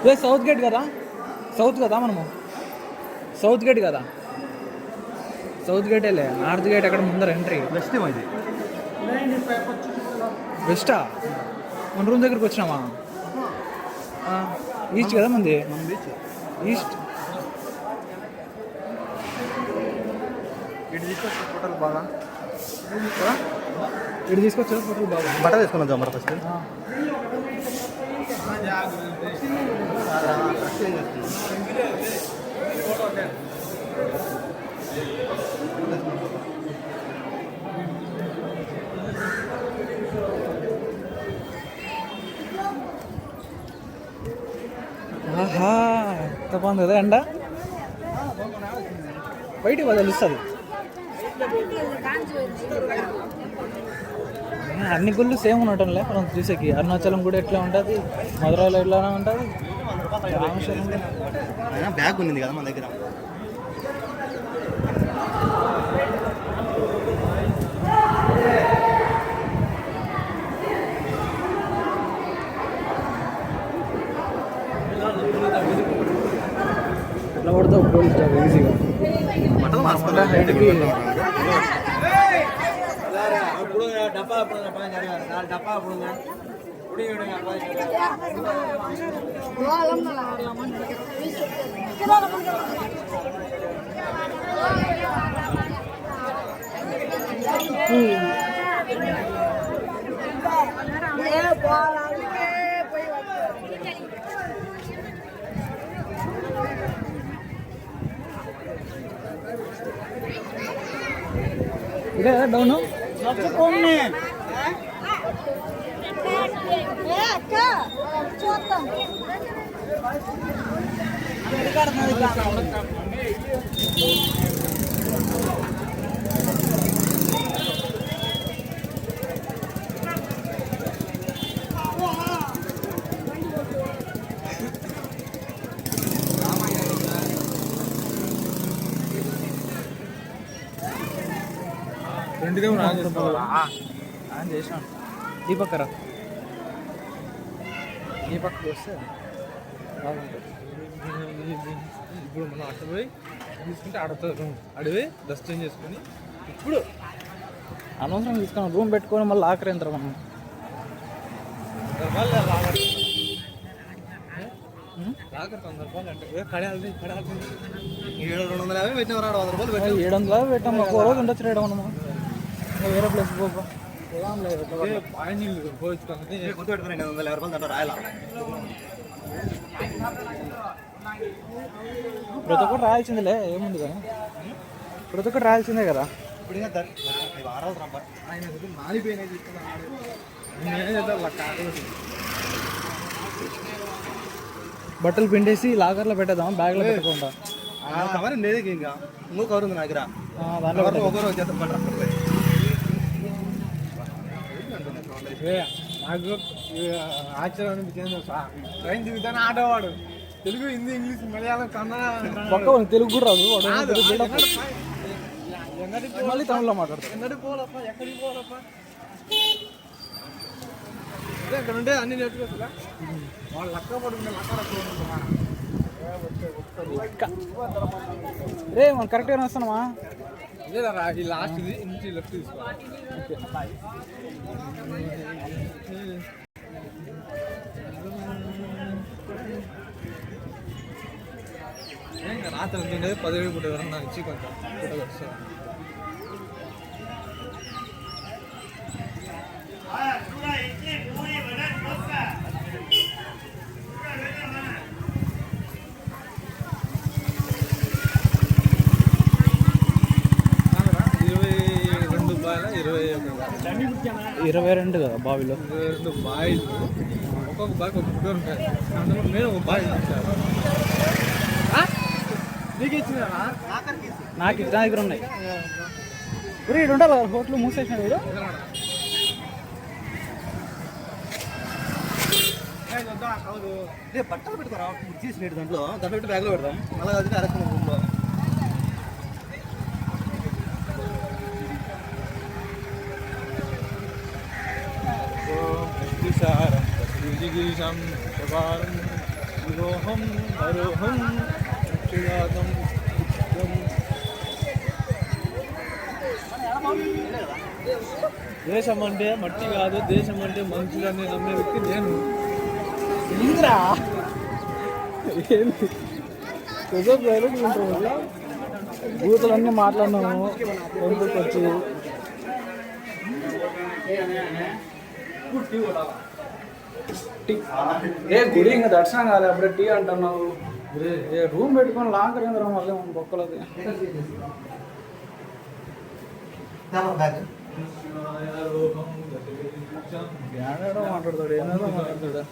ఇదే south gate కదా, south కదా, మనము సౌత్ గేట్ కదా, సౌత్ గేట్ వెళ్ళే నార్త్ గేట్ అక్కడ ముందర ఎంట్రీ. వెస్ట్ ఇది వెస్టా? మన రూమ్ దగ్గరికి వచ్చినామా? ఈస్ట్ కదా మంది, ఈస్ట్. ఇటు తీసుకొచ్చా ఫోటోలు బాగా, ఇటు తీసుకొచ్చా ఫోటోలు బాగా. బట్ట తీసుకున్నాం మరి ఫస్ట్. ఆహా, ఎంత బాగుంది కదా ఎండ. బయటికి పోతే తెలుస్తుంది. అన్ని గుళ్ళు సేమ్ ఉండటంలే మనం చూసేకి. అరుణాచలం కూడా ఎట్లా ఉంటుంది, మధురైలో ఎట్లానే ఉంటుంది, రామేశ్వరం బ్యాగ్ ఉంది కదా మన దగ్గర. ఎట్లా పడతావు పోలీస్ జాబ్ ఈజీగా. ఇదే డౌను రెండుగా ఆయన చేసినాను. ఈ పక్కరా, ఈ పక్కకు వస్తే బాగుంటుంది. ఇప్పుడు మనం అటు పోయి తీసుకుంటే ఆడతారు, అడివి డ్రెస్ చేంజ్ చేసుకొని ఇప్పుడు అనవసరం తీసుకున్నాం. రూమ్ పెట్టుకొని మళ్ళీ ఆఖరి ఎంత మనం రూపాయలు అంటే కడాలి 750 పెట్టిన 100 రూపాయలు 700 పెట్టాము. ఒక రోజు ఉండొచ్చు రేడ మనము. వేరే ప్లేస్ పోతాం. ప్రతి ఒక్కటి రాయాల్సిందిలే, ఏముంది కానీ ప్రతి ఒక్కటి రాయాల్సిందే కదా. బట్టలు పిండేసి లాకర్లో పెట్టేద్దాం, బ్యాగ్లో పెట్టుకుంటా. కవర్ లేదు ఇంకా, ఇంకో కవర్ ఉంది నా దగ్గర. దాంట్లో ఒకరు నాకు ఆశ్చర్యం ట్రైన్ దిగుతానే ఆడేవాడు. తెలుగు, హిందీ, ఇంగ్లీష్, మలయాళం, కన్నడ పక్క తెలుగు కూడా రాదు. మళ్ళీ తమిళలో మాట్లాడతారు. ఎన్నడికి పోవాలప్ప, ఎక్కడికి పోవాలప్ప, అదే అక్కడ ఉంటే అన్ని నేర్చుకోవచ్చుగా. వాళ్ళు లక్క పడుకుంటే లక్క రే మనం కరెక్ట్గానే వస్తున్నామా? లేదా ఈ లాస్ట్ ఇది నుంచి లెఫ్ట్ తీసుకోవాలి. రాత్రి ఎంత 17 పూట ఎవరన్నా ఇచ్చి కొంచెం ఫోటోలు వస్తారు. $22 కదా బావిలో. 22 బాయిలు, ఒక్కొక్క బావి ఒక ఫుడ్ ఉంటాయి. అందులో నేను ఒక బావి ఇచ్చాను. నీకు ఇచ్చినా? నాకు నా దగ్గర ఉన్నాయి. వీడు ఉండాలి కదా, హోటల్ మూసేసిన వీడు. బట్టలు పెట్టుకోరా తీసినట్టు దాంట్లో పెట్టి బ్యాగ్లో పెడదాం అలా కాదు అరకున్న రూమ్లో దేశం అంటే మట్టి కాదు, దేశం అంటే మనుషులు అని నమ్మే వ్యక్తి నేను. ఇంద్రా ఏంటి బూతులన్నీ మాట్లాడినాము ఎందుకు వచ్చి ఏ గుడి ఇంకా దర్శనం కాలే అప్పుడే టీ అంటున్నావు. ఏ రూమ్ పెట్టుకొని లాంకర్ ఏంద్రా మళ్ళీ బొక్కలది. బ్యాగ్ ఏడాడో మాట్లాడతాడు, ఏనాడో మాట్లాడతాడు.